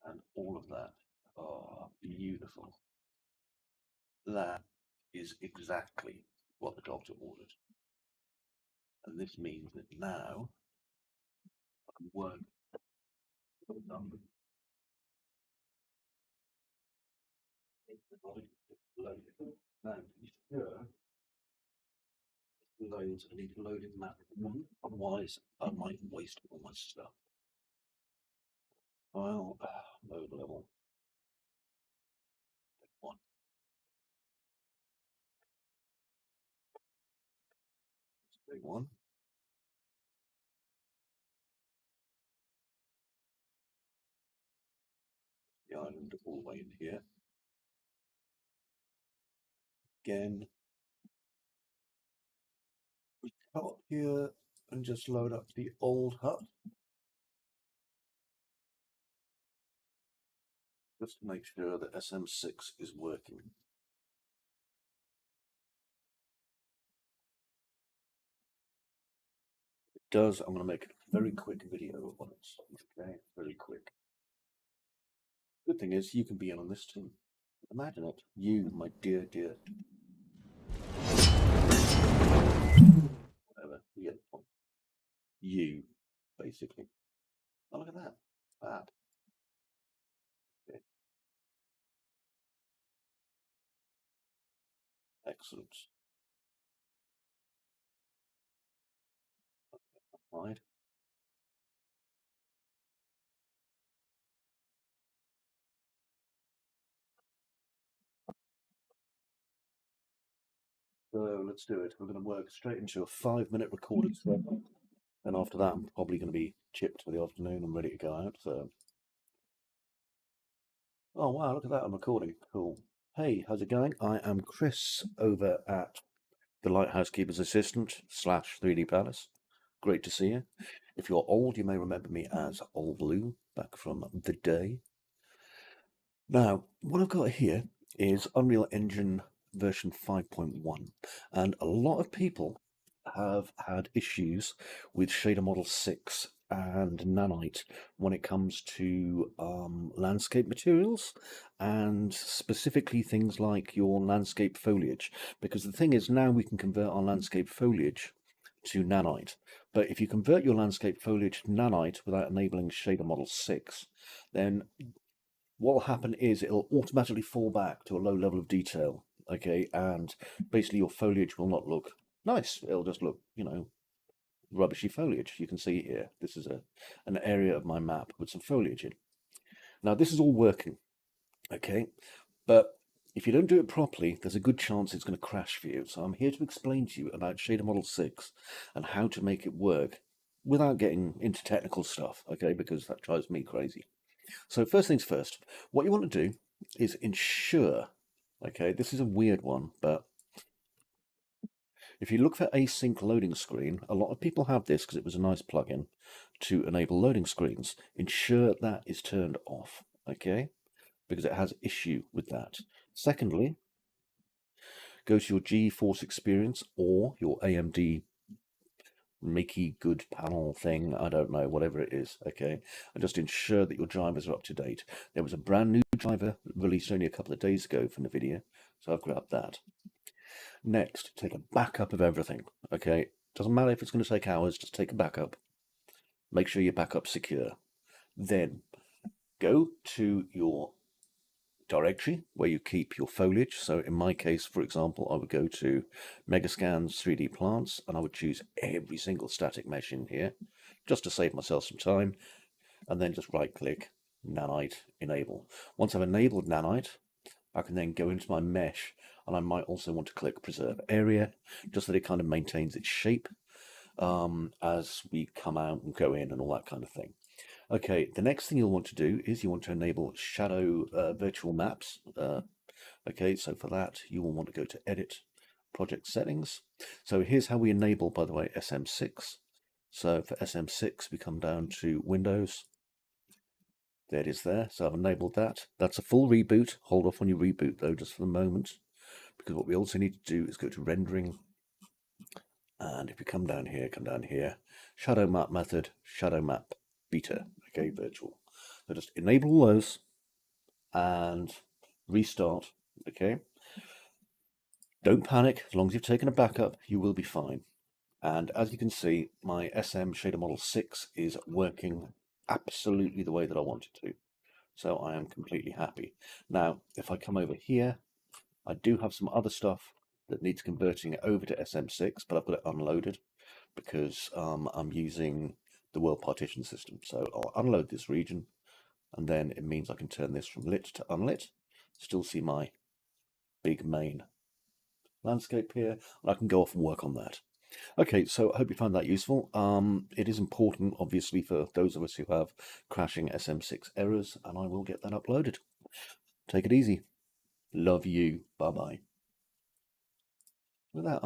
and all of that. Oh, beautiful. That is exactly what the doctor ordered. And this means that now I can work now, to be sure, loads, I need to load in that one, otherwise I might waste all my stuff. Well, load level one. Big one. The island all the way in here. Again, we cut up here and just load up the old hut. Just to make sure that SM6 is working. It does. I'm going to make a very quick video on it. Okay, very quick. Good thing is you can be in on this too. Imagine it. You, my dear. Whatever. You get the point. You, basically. Oh, look at that. Bad. Okay. Excellent. Right. So let's do it. We're going to work straight into a 5-minute recorded segment. And after that, I'm probably going to be chipped for the afternoon and ready to go out. So, oh wow, look at that! I'm recording. Cool. Hey, how's it going? I am Chris over at the Lighthouse Keeper's Assistant / 3D Palace. Great to see you. If you're old, you may remember me as Old Blue back from the day. Now, what I've got here is Unreal Engine version 5.1, and a lot of people have had issues with Shader Model 6 and Nanite when it comes to landscape materials, and specifically things like your landscape foliage, because the thing is, now we can convert our landscape foliage to Nanite, but if you convert your landscape foliage to Nanite without enabling Shader Model 6, then what will happen is it'll automatically fall back to a low level of detail, okay, and basically your foliage will not look nice. It'll just look, rubbishy foliage. You can see here, this is an area of my map with some foliage in. Now, this is all working, okay, but if you don't do it properly, there's a good chance it's going to crash for you. So I'm here to explain to you about Shader Model 6 and how to make it work without getting into technical stuff, okay, because that drives me crazy. So first things first, what you want to do is ensure, okay, this is a weird one, but if you look for async loading screen, a lot of people have this because it was a nice plugin to enable loading screens. Ensure that is turned off, okay, because it has issue with that. Secondly, go to your GeForce Experience or your AMD Makey Good panel thing, I don't know, whatever it is, okay, and just ensure that your drivers are up to date. There was a brand new driver released only a couple of days ago from NVIDIA, so I've grabbed that. Next, take a backup of everything, okay? Doesn't matter if it's going to take hours, just take a backup. Make sure your backup's secure. Then go to your directory where you keep your foliage. So in my case, for example, I would go to Megascans 3D Plants and I would choose every single static mesh in here just to save myself some time, and then just right click Nanite enable. Once I've enabled Nanite, I can then go into my mesh, and I might also want to click preserve area just so that it kind of maintains its shape as we come out and go in and all that kind of thing. Okay, the next thing you'll want to do is you want to enable shadow virtual maps. Okay, so for that, you will want to go to Edit, Project Settings. So here's how we enable, by the way, SM6. So for SM6, we come down to Windows. There it is there. So I've enabled that. That's a full reboot. Hold off when you reboot, though, just for the moment, because what we also need to do is go to Rendering. And if we come down here, shadow map method, shadow map beta, okay, virtual. So just enable all those and restart, okay? Don't panic, as long as you've taken a backup, you will be fine. And as you can see, my SM Shader Model 6 is working absolutely the way that I want it to. So I am completely happy. Now, if I come over here, I do have some other stuff that needs converting over to SM6, but I've got it unloaded because I'm using the world partition system. So I'll unload this region, and then it means I can turn this from lit to unlit. Still see my big main landscape here, and I can go off and work on that. Okay, so I hope you found that useful. It is important, obviously, for those of us who have crashing SM6 errors, and I will get that uploaded. Take it easy. Love you. Bye-bye. With that,